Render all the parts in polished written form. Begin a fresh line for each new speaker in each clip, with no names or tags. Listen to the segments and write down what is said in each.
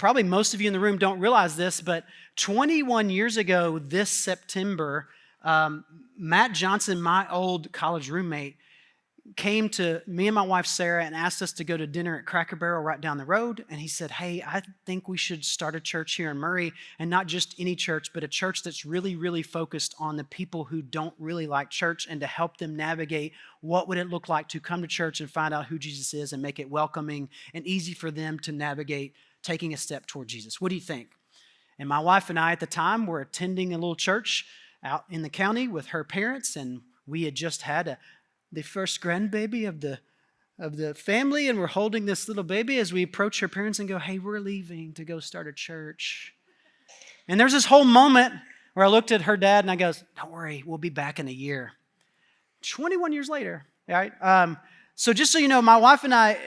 probably most of you in the room don't realize this, but 21 years ago this September, Matt Johnson, my old college roommate, came to me and my wife Sarah and asked us to go to dinner at Cracker Barrel right down the road. And he said, hey, I think we should start a church here in Murray, and not just any church, but a church that's really, really focused on the people who don't really like church, and to help them navigate what would it look like to come to church and find out who Jesus is and make it welcoming and easy for them to navigate taking a step toward Jesus. What do you think? And my wife and I at the time were attending a little church out in the county with her parents, and we had just had the first grandbaby of the family, and we're holding this little baby as we approach her parents and go, hey, we're leaving to go start a church. And there's this whole moment where I looked at her dad and I goes, don't worry, we'll be back in a year. 21 years later, right? So just so you know, my wife and I,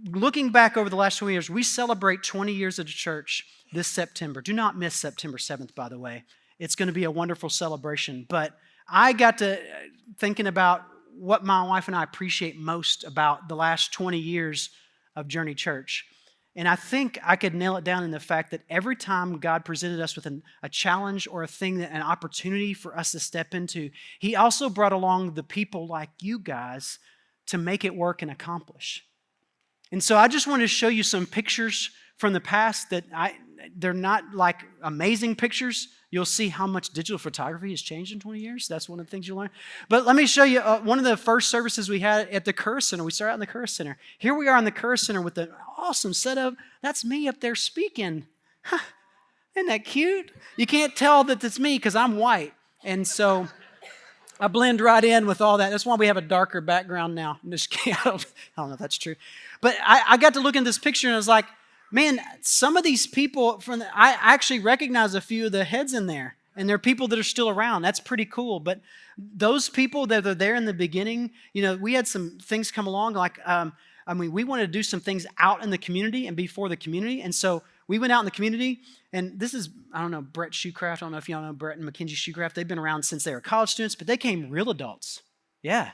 looking back over the last 20 years, we celebrate 20 years at the church this September. Do not miss September 7th, by the way. It's going to be a wonderful celebration. But I got to thinking about what my wife and I appreciate most about the last 20 years of Journey Church. And I think I could nail it down in the fact that every time God presented us with a challenge or a thing, an opportunity for us to step into, He also brought along the people like you guys to make it work and accomplish. And so I just wanted to show you some pictures from the past that they're not like amazing pictures. You'll see how much digital photography has changed in 20 years. That's one of the things you'll learn. But let me show you one of the first services we had at the Kerr Center. We started out in the Kerr Center. Here we are in the Kerr Center with an awesome setup. That's me up there speaking. Huh, isn't that cute? You can't tell that it's me because I'm white. And so I blend right in with all that. That's why we have a darker background now. I'm just kidding. I don't know if that's true. But I got to look at this picture and I was like, man, some of these people, I actually recognize a few of the heads in there, and there are people that are still around. That's pretty cool. But those people that are there in the beginning, we had some things come along. Like, we wanted to do some things out in the community and before the community. And so we went out in the community, and this is, I don't know, Brett Shoecraft. I don't know if y'all know Brett and Mackenzie Shoecraft. They've been around since they were college students, but they came real adults. Yeah.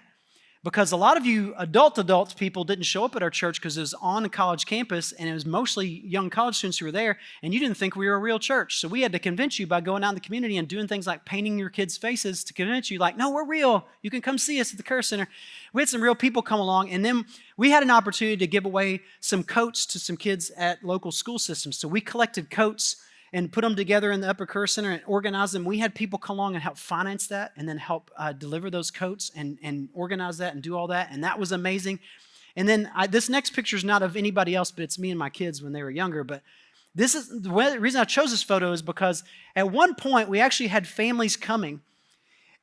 Because a lot of you adult people didn't show up at our church because it was on a college campus, and it was mostly young college students who were there, and you didn't think we were a real church. So we had to convince you by going out in the community and doing things like painting your kids' faces to convince you, like, no, we're real. You can come see us at the Kerr Center. We had some real people come along, and then we had an opportunity to give away some coats to some kids at local school systems. So we collected coats and put them together in the Upper Kerr Center and organize them. We had people come along and help finance that, and then help deliver those coats and organize that and do all that. And that was amazing. And then this next picture is not of anybody else, but it's me and my kids when they were younger. But this is the reason I chose this photo is because at one point we actually had families coming,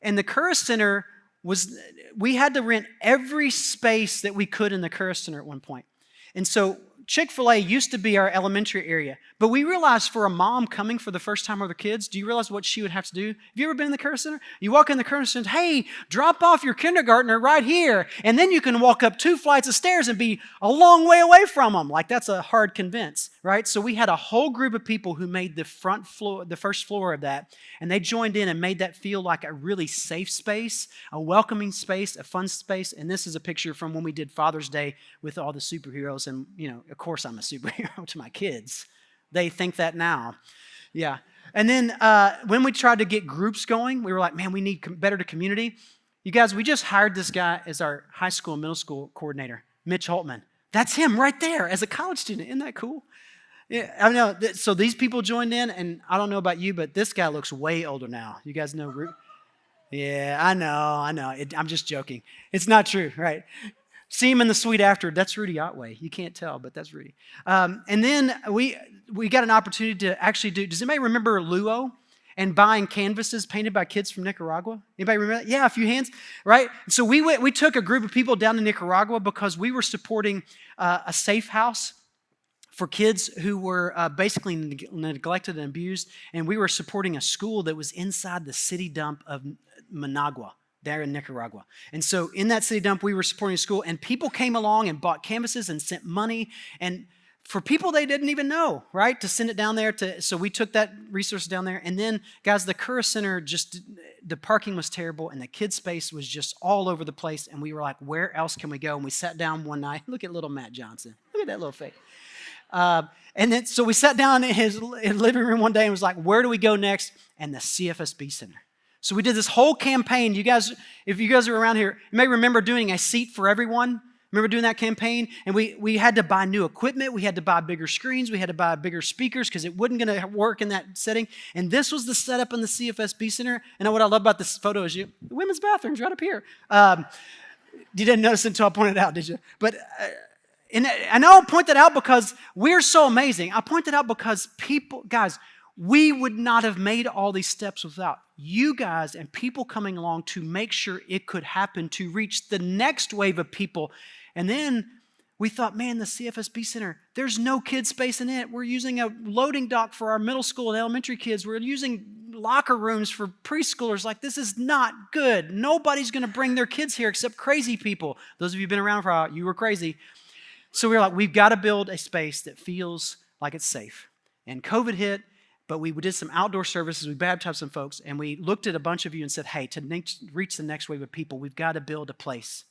and the Kerr Center we had to rent every space that we could in the Kerr Center at one point. And so Chick-fil-A used to be our elementary area, but we realized for a mom coming for the first time with her kids, do you realize what she would have to do? Have you ever been in the Kerr Center? You walk in the Kerr Center, hey, drop off your kindergartner right here, and then you can walk up 2 flights of stairs and be a long way away from them. Like, that's a hard convince, right? So we had a whole group of people who made the first floor of that, and they joined in and made that feel like a really safe space, a welcoming space, a fun space. And this is a picture from when we did Father's Day with all the superheroes, and of course I'm a superhero to my kids. They think that now. Yeah. And then when we tried to get groups going, we were like, man, we need better to community. You guys, we just hired this guy as our high school and middle school coordinator, Mitch Holtman. That's him right there as a college student. Isn't that cool? Yeah, I know. So these people joined in, and I don't know about you, but this guy looks way older now. You guys know Root? Yeah, I know. I'm just joking. It's not true, right? See him in the suite after. That's Rudy Otway. You can't tell, but that's Rudy. And then we got an opportunity to actually does anybody remember Luo and buying canvases painted by kids from Nicaragua? Anybody remember that? Yeah, a few hands, right? So we took a group of people down to Nicaragua because we were supporting a safe house for kids who were basically neglected and abused, and we were supporting a school that was inside the city dump of Managua, there in Nicaragua. And so in that city dump, we were supporting a school, and people came along and bought canvases and sent money, and for people they didn't even know, right, to send it down there. So we took that resource down there. And then, guys, the Kerr Center, the parking was terrible, and the kids' space was just all over the place, and we were like, where else can we go? And we sat down one night. Look at little Matt Johnson. Look at that little face. And then, so we sat down in his living room one day and was like, where do we go next? And the CFSB Center. So we did this whole campaign. You guys, if you guys are around here, you may remember doing a seat for everyone. Remember doing that campaign? And we had to buy new equipment. We had to buy bigger screens. We had to buy bigger speakers because it wasn't going to work in that setting. And this was the setup in the CFSB Center. And what I love about this photo is the women's bathroom's right up here. You didn't notice it until I pointed it out, did you? But and I don't point that out because we're so amazing. I point that out because people, guys, we would not have made all these steps without you guys and people coming along to make sure it could happen, to reach the next wave of people. And then we thought, man, the CFSB Center, there's no kid space in it. We're using a loading dock for our middle school and elementary kids. We're using locker rooms for preschoolers. Like, this is not good. Nobody's going to bring their kids here except crazy people. Those of you who've been around for a while, you were crazy. So we were like, we've got to build a space that feels like it's safe. And COVID hit. But we did some outdoor services, we baptized some folks, and we looked at a bunch of you and said, hey, to reach the next wave of people, we've got to build a place.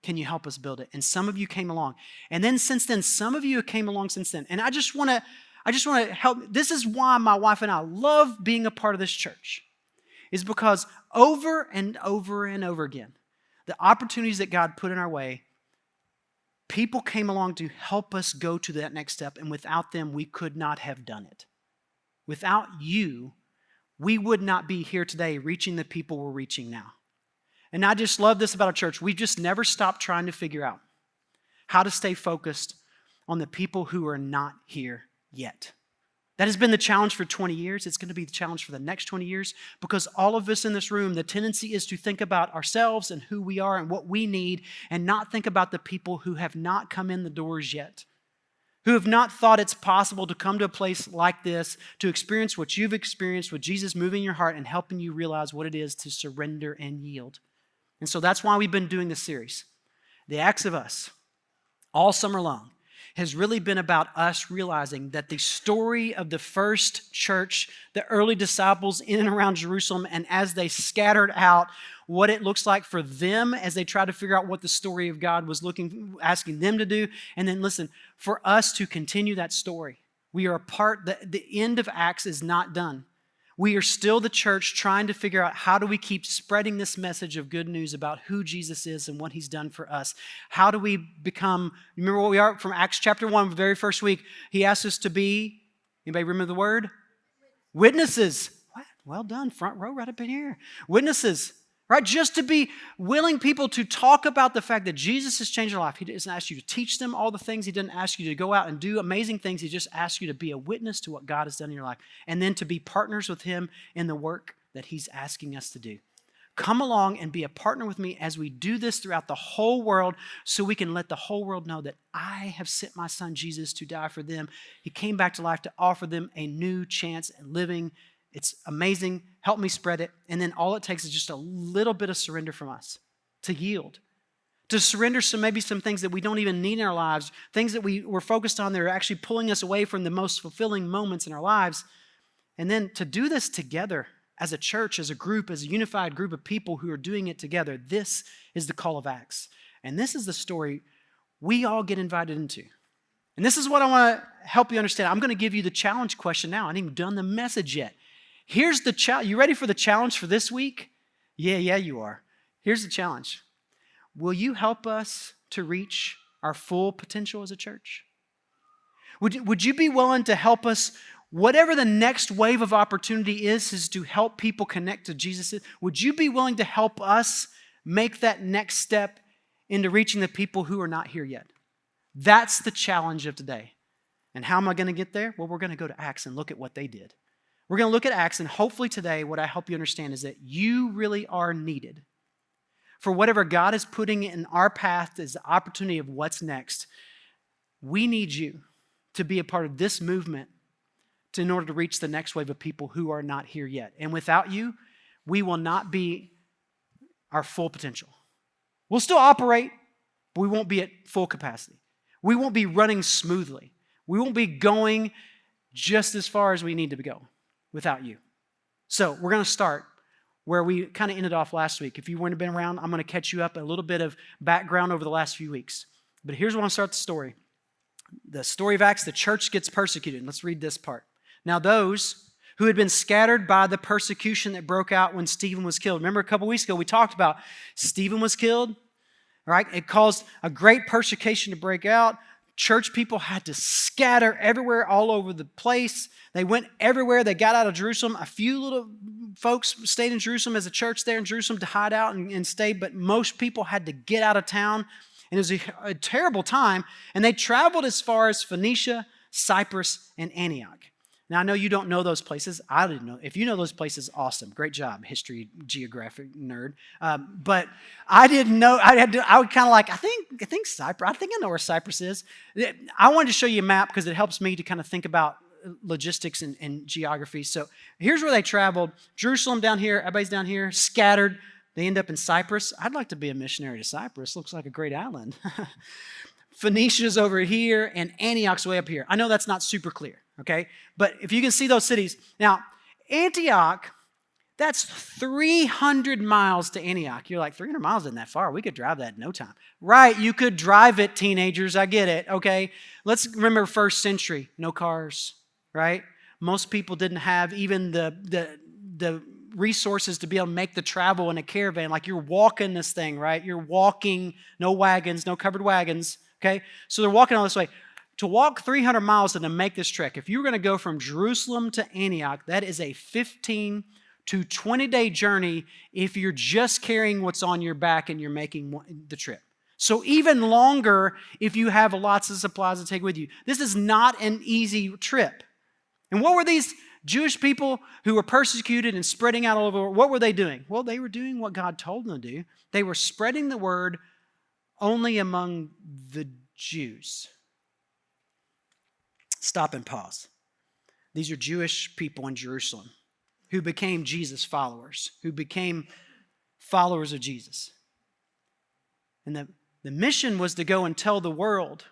Can you help us build it? And some of you came along. And then since then, some of you came along since then. And I just want to help. This is why my wife and I love being a part of this church, is because over and over and over again, the opportunities that God put in our way, people came along to help us go to that next step, and without them, we could not have done it. Without you, we would not be here today reaching the people we're reaching now. And I just love this about our church. We've just never stopped trying to figure out how to stay focused on the people who are not here yet. That has been the challenge for 20 years. It's going to be the challenge for the next 20 years because all of us in this room, the tendency is to think about ourselves and who we are and what we need and not think about the people who have not come in the doors yet, who have not thought it's possible to come to a place like this, to experience what you've experienced with Jesus moving your heart and helping you realize what it is to surrender and yield. And so that's why we've been doing this series. The Acts of Us, all summer long, has really been about us realizing that the story of the first church, the early disciples in and around Jerusalem, and as they scattered out, what it looks like for them as they try to figure out what the story of God was asking them to do. And then listen, for us to continue that story. We are a part, the end of Acts is not done. We are still the church trying to figure out how do we keep spreading this message of good news about who Jesus is and what he's done for us. How do we become, remember what we are from Acts chapter 1, the very first week, he asked us to be, anybody remember the word? Witnesses. What? Well done, front row right up in here. Witnesses. Right? Just to be willing people to talk about the fact that Jesus has changed their life. He doesn't ask you to teach them all the things. He doesn't ask you to go out and do amazing things. He just asks you to be a witness to what God has done in your life and then to be partners with him in the work that he's asking us to do. Come along and be a partner with me as we do this throughout the whole world so we can let the whole world know that I have sent my son Jesus to die for them. He came back to life to offer them a new chance at living. It's amazing. Help me spread it. And then all it takes is just a little bit of surrender from us to yield, to surrender maybe some things that we don't even need in our lives, things that we're focused on that are actually pulling us away from the most fulfilling moments in our lives. And then to do this together as a church, as a group, as a unified group of people who are doing it together. This is the call of Acts. And this is the story we all get invited into. And this is what I want to help you understand. I'm going to give you the challenge question now. I haven't even done the message yet. Here's the challenge. You ready for the challenge for this week? Yeah, you are. Here's the challenge. Will you help us to reach our full potential as a church? Would you be willing to help us, whatever the next wave of opportunity is to help people connect to Jesus? Would you be willing to help us make that next step into reaching the people who are not here yet? That's the challenge of today. And how am I going to get there? Well, we're going to go to Acts and look at what they did. We're going to look at Acts, and hopefully today what I help you understand is that you really are needed. For whatever God is putting in our path as the opportunity of what's next, we need you to be a part of this movement in order to reach the next wave of people who are not here yet. And without you, we will not be our full potential. We'll still operate, but we won't be at full capacity. We won't be running smoothly. We won't be going just as far as we need to go without you. So we're going to start where we kind of ended off last week. If you wouldn't have been around, I'm going to catch you up a little bit of background over the last few weeks. But here's where I want to start the story. The story of Acts, the church gets persecuted. Let's read this part. Now those who had been scattered by the persecution that broke out when Stephen was killed. Remember a couple weeks ago we talked about Stephen was killed, right? It caused a great persecution to break out. Church people had to scatter everywhere, all over the place. They went everywhere. They got out of Jerusalem. A few little folks stayed in Jerusalem as a church there in Jerusalem to hide out and stay, but most people had to get out of town. And it was a terrible time. And they traveled as far as Phoenicia, Cyprus, and Antioch. Now, I know you don't know those places. I didn't know. If you know those places, awesome. Great job, history, geographic nerd. But I didn't know. I would kind of like, I think Cyprus. I think I know where Cyprus is. I wanted to show you a map because it helps me to kind of think about logistics and geography. So here's where they traveled. Jerusalem down here. Everybody's down here, scattered. They end up in Cyprus. I'd like to be a missionary to Cyprus. Looks like a great island. Phoenicia's over here, and Antioch's way up here. I know that's not super clear, okay? But if you can see those cities. Now, Antioch, that's 300 miles to Antioch. You're like, 300 miles isn't that far. We could drive that in no time. Right, you could drive it, teenagers. I get it, okay? Let's remember first century. No cars, right? Most people didn't have even the resources to be able to make the travel in a caravan. Like you're walking this thing, right? You're walking, no wagons, no covered wagons. Okay, so they're walking all this way. To walk 300 miles and to make this trek, if you were going to go from Jerusalem to Antioch, that is a 15 to 20-day journey if you're just carrying what's on your back and you're making the trip. So even longer if you have lots of supplies to take with you. This is not an easy trip. And what were these Jewish people who were persecuted and spreading out all over, what were they doing? Well, they were doing what God told them to do. They were spreading the word only among the Jews. Stop and pause. These are Jewish people in Jerusalem who became Jesus followers, who became followers of Jesus. And the mission was to go and tell the world,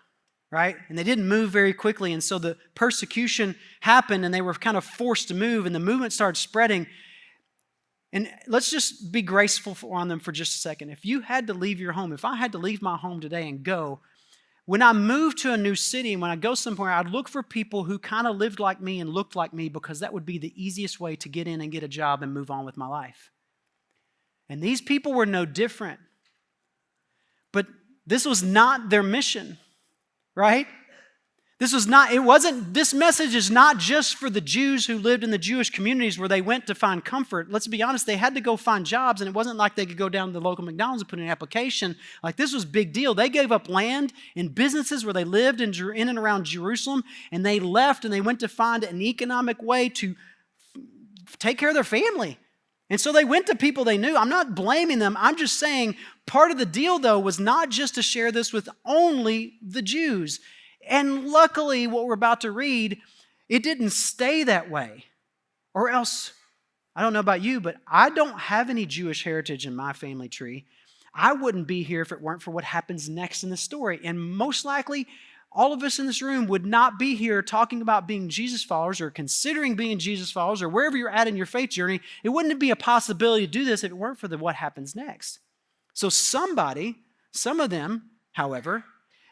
right? And they didn't move very quickly, and so the persecution happened, and they were kind of forced to move, and the movement started spreading. And let's just be graceful on them for just a second. If you had to leave your home, if I had to leave my home today and go, when I move to a new city and when I go somewhere, I'd look for people who kind of lived like me and looked like me because that would be the easiest way to get in and get a job and move on with my life. And these people were no different. But this was not their mission, right? This message is not just for the Jews who lived in the Jewish communities where they went to find comfort. Let's be honest, they had to go find jobs, and it wasn't like they could go down to the local McDonald's and put in an application. Like, this was a big deal. They gave up land and businesses where they lived in and around Jerusalem, and they left and they went to find an economic way to take care of their family. And so they went to people they knew. I'm not blaming them. I'm just saying part of the deal, though, was not just to share this with only the Jews. And luckily, what we're about to read, it didn't stay that way. Or else, I don't know about you, but I don't have any Jewish heritage in my family tree. I wouldn't be here if it weren't for what happens next in the story. And most likely, all of us in this room would not be here talking about being Jesus followers or considering being Jesus followers or wherever you're at in your faith journey. It wouldn't be a possibility to do this if it weren't for what happens next. So some of them, however,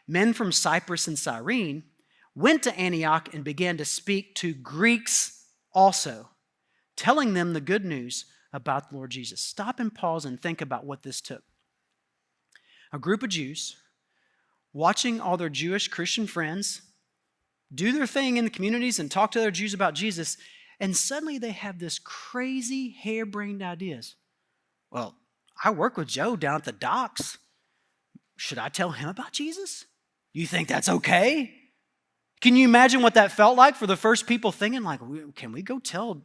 men from Cyprus and Cyrene, went to Antioch and began to speak to Greeks also, telling them the good news about the Lord Jesus. Stop and pause and think about what this took. A group of Jews watching all their Jewish Christian friends do their thing in the communities and talk to other Jews about Jesus, and suddenly they have this crazy, harebrained ideas. Well, I work with Joe down at the docks. Should I tell him about Jesus? You think that's okay? Can you imagine what that felt like for the first people thinking, like, can we go tell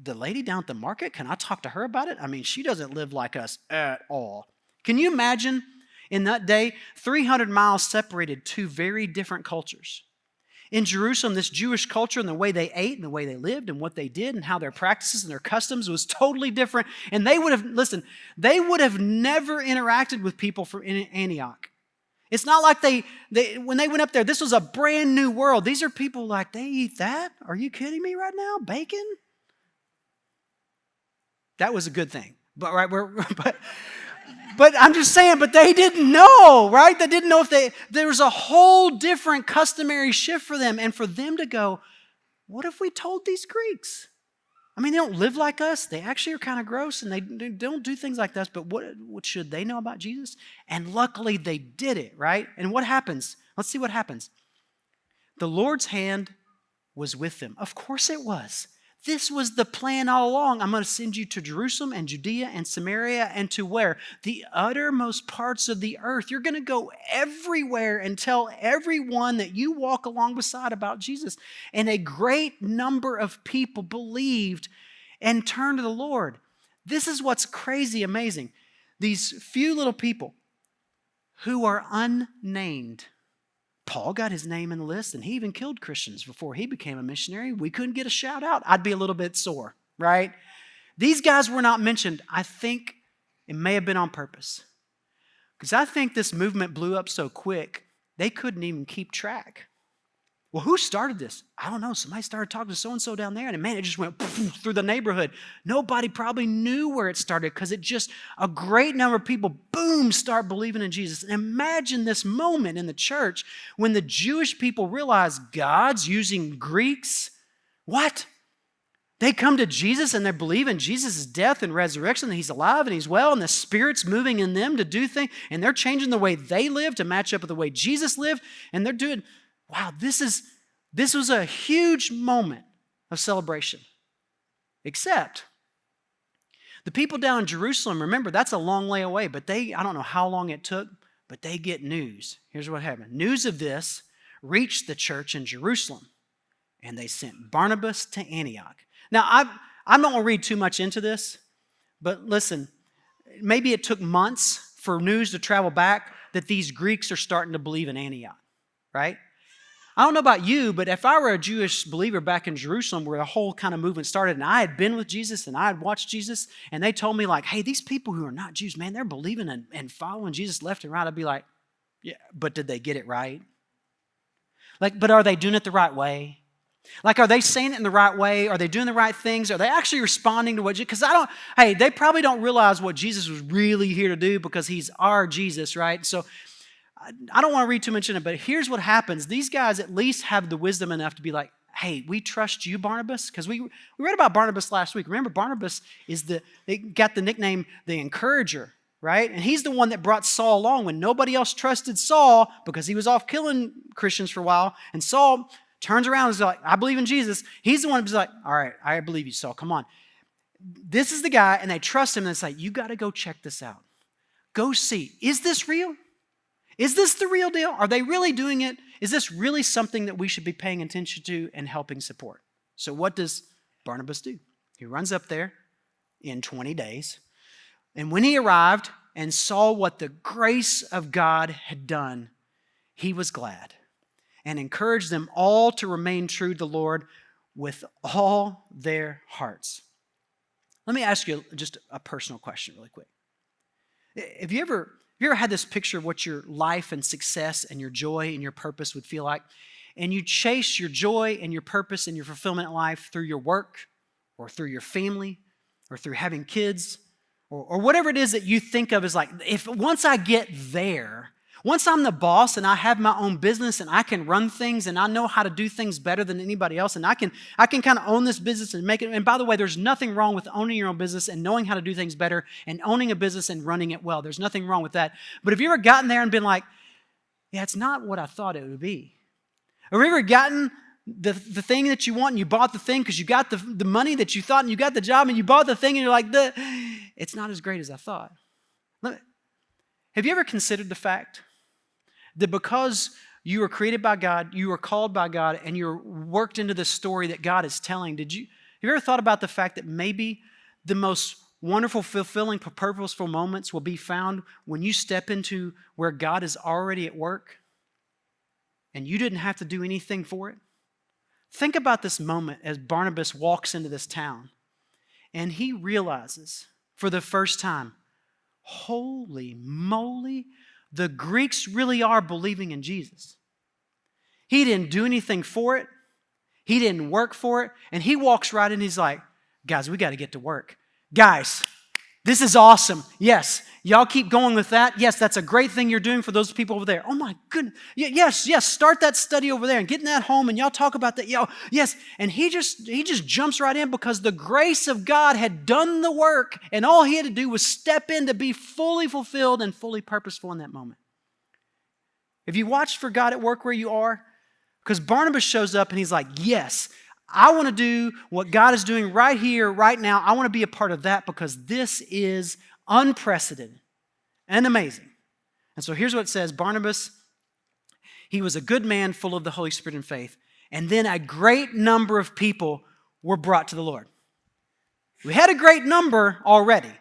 the lady down at the market? Can I talk to her about it? I mean, she doesn't live like us at all. Can you imagine in that day, 300 miles separated two very different cultures? In Jerusalem, this Jewish culture and the way they ate and the way they lived and what they did and how their practices and their customs was totally different. And they would have never interacted with people from Antioch. It's not like they when they went up there, this was a brand new world. These are people like, they eat that? Are you kidding me right now? Bacon? That was a good thing. But right, But I'm just saying, but they didn't know, right? They didn't know there was a whole different customary shift for them. And for them to go, what if we told these Greeks? I mean, they don't live like us. They actually are kind of gross and they don't do things like this. But what should they know about Jesus? And luckily they did it, right? And what happens? Let's see what happens. The Lord's hand was with them. Of course it was. This was the plan all along. I'm going to send you to Jerusalem and Judea and Samaria and to where? The uttermost parts of the earth. You're going to go everywhere and tell everyone that you walk along beside about Jesus. And a great number of people believed and turned to the Lord. This is what's crazy amazing. These few little people who are unnamed. Paul got his name in the list, and he even killed Christians before he became a missionary. We couldn't get a shout out. I'd be a little bit sore, right? These guys were not mentioned. I think it may have been on purpose. Because I think this movement blew up so quick, they couldn't even keep track. Well, who started this? I don't know. Somebody started talking to so-and-so down there, and man, it just went through the neighborhood. Nobody probably knew where it started because a great number of people, boom, start believing in Jesus. And imagine this moment in the church when the Jewish people realize God's using Greeks. What? They come to Jesus and they believe in Jesus' death and resurrection, that he's alive and he's well, and the Spirit's moving in them to do things, and they're changing the way they live to match up with the way Jesus lived, and they're doing... Wow, this was a huge moment of celebration. Except the people down in Jerusalem, remember, that's a long way away, but I don't know how long it took, but they get news. Here's what happened. News of this reached the church in Jerusalem, and they sent Barnabas to Antioch. Now, I'm not going to read too much into this, but listen, maybe it took months for news to travel back that these Greeks are starting to believe in Antioch, right? I don't know about you, but if I were a Jewish believer back in Jerusalem where the whole kind of movement started and I had been with Jesus and I had watched Jesus and they told me like, hey, these people who are not Jews, man, they're believing and following Jesus left and right, I'd be like, yeah, but did they get it right? Like, but are they doing it the right way? Like, are they saying it in the right way? Are they doing the right things? Are they actually responding to what, because they probably don't realize what Jesus was really here to do because he's our Jesus, right? So I don't want to read too much in it, but here's what happens. These guys at least have the wisdom enough to be like, hey, we trust you, Barnabas, because we read about Barnabas last week. Remember, Barnabas they got the nickname the Encourager, right? And he's the one that brought Saul along when nobody else trusted Saul because he was off killing Christians for a while. And Saul turns around and is like, I believe in Jesus. He's the one who's like, all right, I believe you, Saul, come on. This is the guy, and they trust him, and it's like, you got to go check this out. Go see, is this real? Is this the real deal? Are they really doing it? Is this really something that we should be paying attention to and helping support? So what does Barnabas do? He runs up there in 20 days. And when he arrived and saw what the grace of God had done, he was glad and encouraged them all to remain true to the Lord with all their hearts. Let me ask you just a personal question really quick. Have you ever had this picture of what your life and success and your joy and your purpose would feel like? And you chase your joy and your purpose and your fulfillment in life through your work or through your family or through having kids or whatever it is that you think of as like, if once I get there, once I'm the boss and I have my own business and I can run things and I know how to do things better than anybody else and I can kind of own this business and make it. And by the way, there's nothing wrong with owning your own business and knowing how to do things better and owning a business and running it well. There's nothing wrong with that. But have you ever gotten there and been like, yeah, it's not what I thought it would be? Have you ever gotten the thing that you want and you bought the thing because you got the money that you thought and you got the job and you bought the thing and you're like, it's not as great as I thought. Have you ever considered the fact that because you were created by God, you were called by God, and you're worked into the story that God is telling, have you ever thought about the fact that maybe the most wonderful, fulfilling, purposeful moments will be found when you step into where God is already at work and you didn't have to do anything for it? Think about this moment as Barnabas walks into this town and he realizes for the first time, holy moly, the Greeks really are believing in Jesus. He didn't do anything for it. He didn't work for it. And he walks right in, he's like, guys, we got to get to work. Guys, This is awesome. Yes. Y'all keep going with that. Yes, that's a great thing you're doing for those people over there. Oh my goodness. Yes. Start that study over there and get in that home and y'all talk about that. Yes. And he just jumps right in because the grace of God had done the work and all he had to do was step in to be fully fulfilled and fully purposeful in that moment. Have you watched for God at work where you are? Because Barnabas shows up and he's like, yes, I want to do what God is doing right here, right now. I want to be a part of that because this is unprecedented and amazing. And so here's what it says. Barnabas, he was a good man full of the Holy Spirit and faith. And then a great number of people were brought to the Lord. We had a great number already.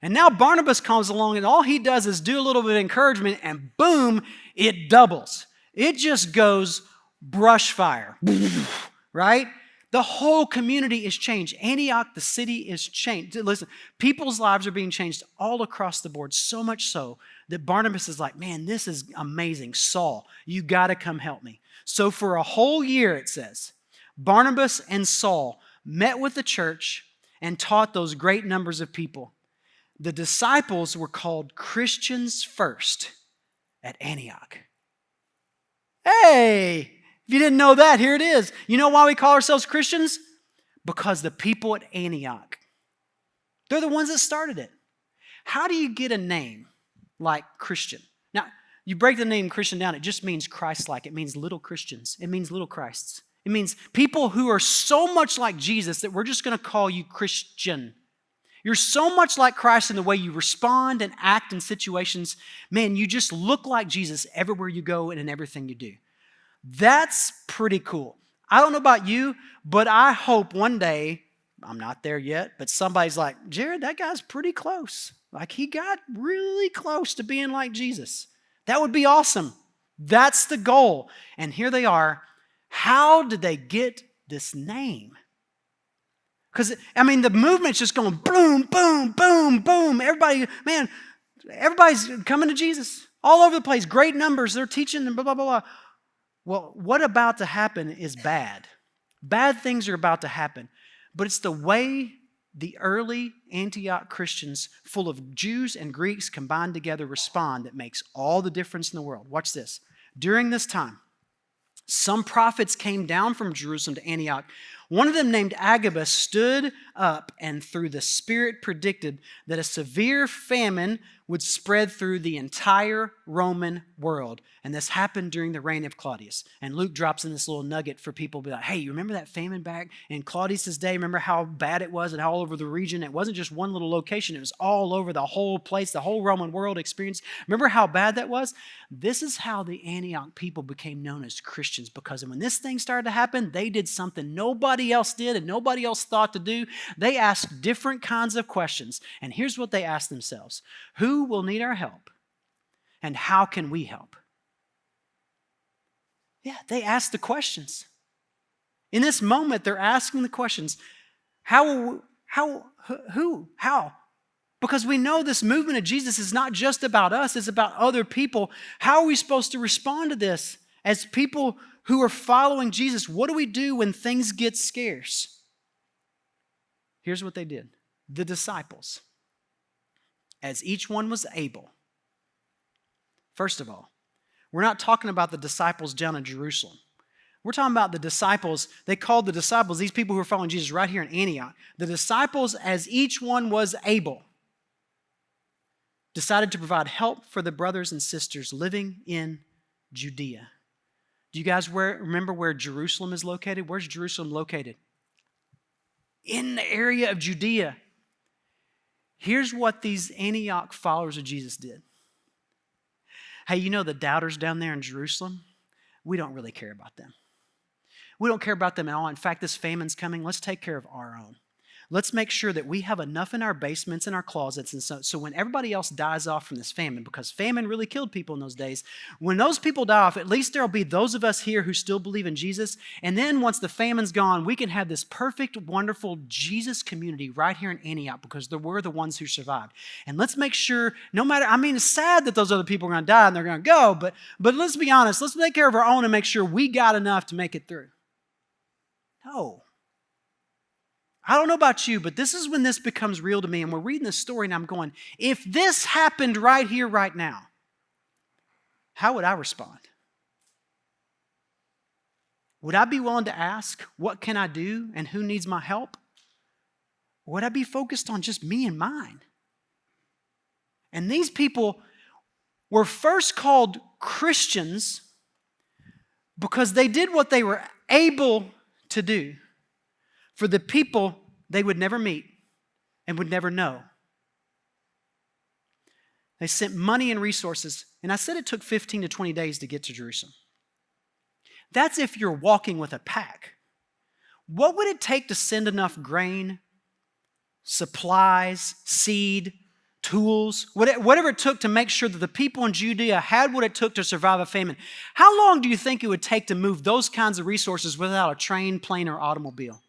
And now Barnabas comes along and all he does is do a little bit of encouragement and boom, it doubles. It just goes brush fire, right? The whole community is changed. Antioch, the city, is changed. Listen, people's lives are being changed all across the board, so much so that Barnabas is like, man, this is amazing. Saul, you got to come help me. So for a whole year, it says, Barnabas and Saul met with the church and taught those great numbers of people. The disciples were called Christians first at Antioch. Hey! If you didn't know that, here it is. You know why we call ourselves Christians? Because the people at Antioch, they're the ones that started it. How do you get a name like Christian? Now, you break the name Christian down, it just means Christ-like. It means little Christians. It means little Christs. It means people who are so much like Jesus that we're just going to call you Christian. You're so much like Christ in the way you respond and act in situations. Man, you just look like Jesus everywhere you go and in everything you do. That's pretty cool. I don't know about you, but I hope one day, I'm not there yet, but somebody's like, Jarrod, that guy's pretty close. Like he got really close to being like Jesus. That would be awesome. That's the goal. And here they are. How did they get this name? Because, the movement's just going boom, boom, boom, boom. Everybody's coming to Jesus all over the place. Great numbers. They're teaching and blah, blah, blah, blah. Well, what about to happen is bad. Bad things are about to happen. But it's the way the early Antioch Christians, full of Jews and Greeks combined together, respond that makes all the difference in the world. Watch this. During this time, some prophets came down from Jerusalem to Antioch. One of them, named Agabus, stood up and through the Spirit predicted that a severe famine would spread through the entire Roman world. And this happened during the reign of Claudius. And Luke drops in this little nugget for people to be like, hey, you remember that famine back in Claudius' day? Remember how bad it was and all over the region? It wasn't just one little location. It was all over the whole place, the whole Roman world experience. Remember how bad that was? This is how the Antioch people became known as Christians, because when this thing started to happen, they did something nobody else did and nobody else thought to do. They asked different kinds of questions. And here's what they asked themselves. Who will need our help? And how can we help? Yeah, they asked the questions. In this moment, they're asking the questions. How? Because we know this movement of Jesus is not just about us, it's about other people. How are we supposed to respond to this as people who are following Jesus? What do we do when things get scarce? Here's what they did. The disciples, as each one was able. First of all, we're not talking about the disciples down in Jerusalem. We're talking about the disciples. They called the disciples, these people who are following Jesus right here in Antioch, the disciples, as each one was able, decided to provide help for the brothers and sisters living in Judea. Do you guys remember where Jerusalem is located? Where's Jerusalem located? In the area of Judea. Here's what these Antioch followers of Jesus did. Hey, you know the doubters down there in Jerusalem? We don't really care about them. We don't care about them at all. In fact, this famine's coming. Let's take care of our own. Let's make sure that we have enough in our basements and our closets. And so when everybody else dies off from this famine, because famine really killed people in those days, when those people die off, at least there'll be those of us here who still believe in Jesus. And then once the famine's gone, we can have this perfect, wonderful Jesus community right here in Antioch because we're the ones who survived. And let's make sure, it's sad that those other people are going to die and they're going to go, but let's be honest. Let's take care of our own and make sure we got enough to make it through. No. I don't know about you, but this is when this becomes real to me. And we're reading this story and I'm going, if this happened right here, right now, how would I respond? Would I be willing to ask, what can I do and who needs my help? Or would I be focused on just me and mine? And these people were first called Christians because they did what they were able to do for the people they would never meet and would never know. They sent money and resources, and I said it took 15 to 20 days to get to Jerusalem. That's if you're walking with a pack. What would it take to send enough grain, supplies, seed, tools, whatever it took to make sure that the people in Judea had what it took to survive a famine? How long do you think it would take to move those kinds of resources without a train, plane, or automobile?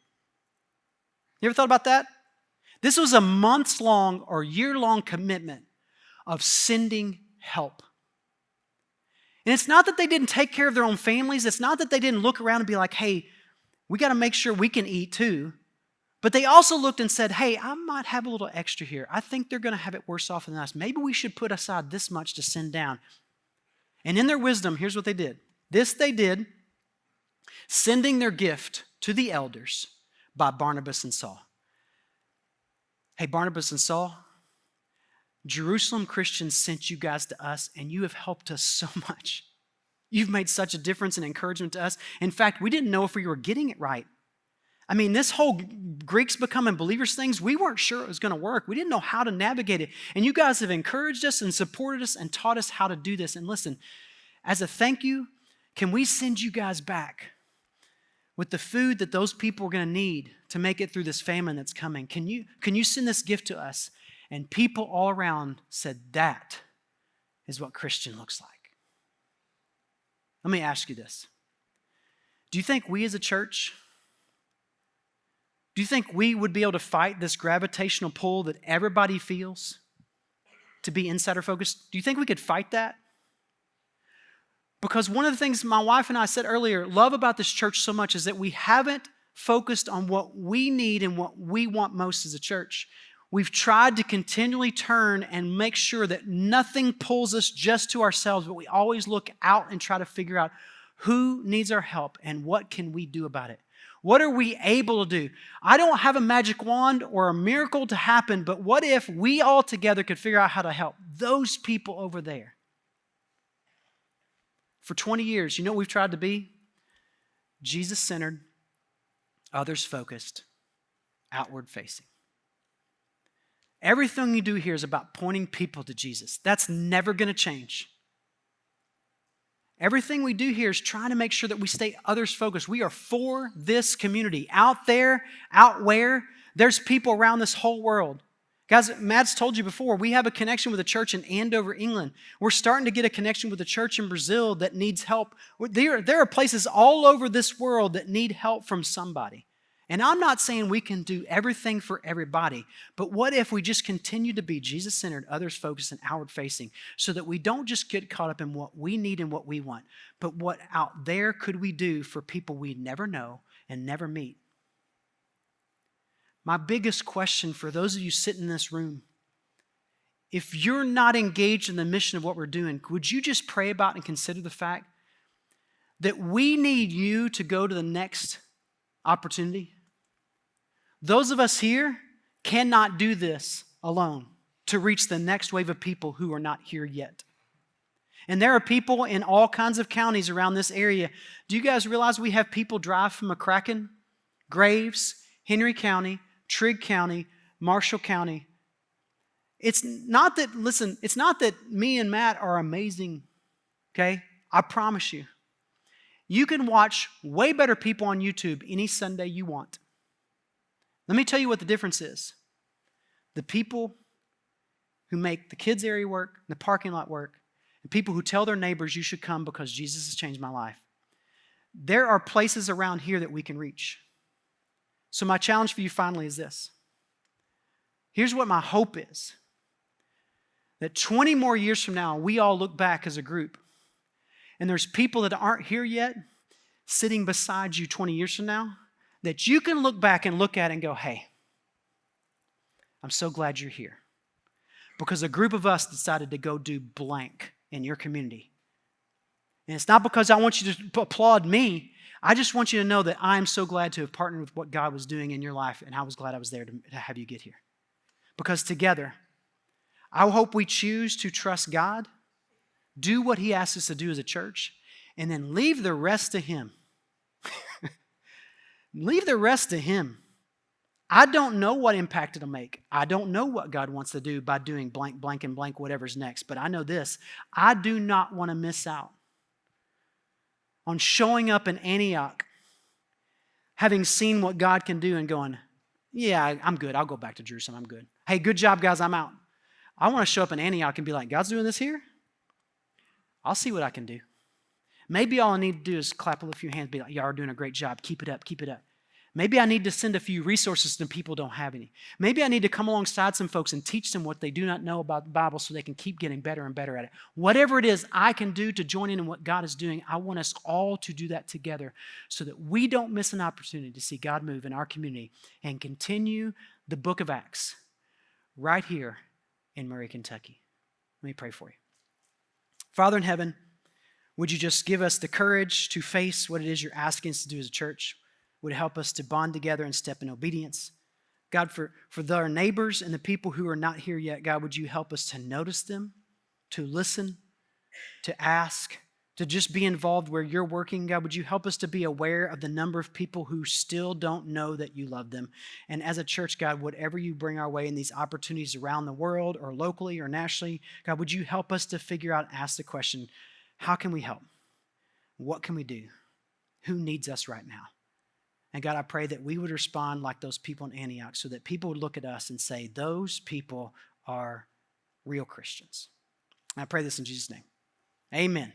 You ever thought about that? This was a months-long or year-long commitment of sending help. And it's not that they didn't take care of their own families. It's not that they didn't look around and be like, hey, we got to make sure we can eat too. But they also looked and said, hey, I might have a little extra here. I think they're going to have it worse off than us. Maybe we should put aside this much to send down. And in their wisdom, here's what they did. This they did, sending their gift to the elders by Barnabas and Saul. Hey, Barnabas and Saul, Jerusalem Christians sent you guys to us, and you have helped us so much. You've made such a difference and encouragement to us. In fact, we didn't know if we were getting it right. I mean, this whole Greeks becoming believers things, we weren't sure it was going to work. We didn't know how to navigate it. And you guys have encouraged us and supported us and taught us how to do this. And listen, as a thank you, can we send you guys back with the food that those people are going to need to make it through this famine that's coming? Can you send this gift to us? And people all around said, that is what Christian looks like. Let me ask you this. Do you think we as a church, do you think we would be able to fight this gravitational pull that everybody feels to be insider focused? Do you think we could fight that? Because one of the things my wife and I said earlier, love about this church so much is that we haven't focused on what we need and what we want most as a church. We've tried to continually turn and make sure that nothing pulls us just to ourselves, but we always look out and try to figure out who needs our help and what can we do about it. What are we able to do? I don't have a magic wand or a miracle to happen, but what if we all together could figure out how to help those people over there? For 20 years, you know what we've tried to be? Jesus-centered, others-focused, outward-facing. Everything you do here is about pointing people to Jesus. That's never going to change. Everything we do here is trying to make sure that we stay others focused. We are for this community. Out there, out where, there's people around this whole world. Guys, Matt's told you before, we have a connection with a church in Andover, England. We're starting to get a connection with a church in Brazil that needs help. There are places all over this world that need help from somebody. And I'm not saying we can do everything for everybody, but what if we just continue to be Jesus-centered, others-focused, and outward-facing so that we don't just get caught up in what we need and what we want, but what out there could we do for people we never know and never meet? My biggest question for those of you sitting in this room, if you're not engaged in the mission of what we're doing, would you just pray about and consider the fact that we need you to go to the next opportunity? Those of us here cannot do this alone to reach the next wave of people who are not here yet. And there are people in all kinds of counties around this area. Do you guys realize we have people drive from McCracken, Graves, Henry County, Trigg County, Marshall County? It's not that me and Matt are amazing, okay? I promise you. You can watch way better people on YouTube any Sunday you want. Let me tell you what the difference is. The people who make the kids' area work, the parking lot work, the people who tell their neighbors you should come because Jesus has changed my life. There are places around here that we can reach. So my challenge for you finally is this. Here's what my hope is. That 20 more years from now, we all look back as a group, and there's people that aren't here yet sitting beside you 20 years from now that you can look back and look at and go, hey, I'm so glad you're here. Because a group of us decided to go do blank in your community. And it's not because I want you to applaud me. I just want you to know that I'm so glad to have partnered with what God was doing in your life, and I was glad I was there to have you get here. Because together, I hope we choose to trust God, do what He asks us to do as a church, and then leave the rest to Him. Leave the rest to Him. I don't know what impact it'll make. I don't know what God wants to do by doing blank, blank, and blank, whatever's next. But I know this. I do not want to miss out on showing up in Antioch, having seen what God can do and going, yeah, I'm good. I'll go back to Jerusalem. I'm good. Hey, good job, guys. I'm out. I want to show up in Antioch and be like, God's doing this here? I'll see what I can do. Maybe all I need to do is clap a few hands, be like, y'all are doing a great job. Keep it up. Keep it up. Maybe I need to send a few resources to people who don't have any. Maybe I need to come alongside some folks and teach them what they do not know about the Bible so they can keep getting better and better at it. Whatever it is I can do to join in what God is doing, I want us all to do that together so that we don't miss an opportunity to see God move in our community and continue the book of Acts right here in Murray, Kentucky. Let me pray for you. Father in heaven, would you just give us the courage to face what it is you're asking us to do as a church? Would help us to bond together and step in obedience. God, for our neighbors and the people who are not here yet, God, would you help us to notice them, to listen, to ask, to just be involved where you're working. God, would you help us to be aware of the number of people who still don't know that you love them? And as a church, God, whatever you bring our way in these opportunities around the world or locally or nationally, God, would you help us to figure out and ask the question, how can we help? What can we do? Who needs us right now? And God, I pray that we would respond like those people in Antioch so that people would look at us and say, those people are real Christians. And I pray this in Jesus' name. Amen.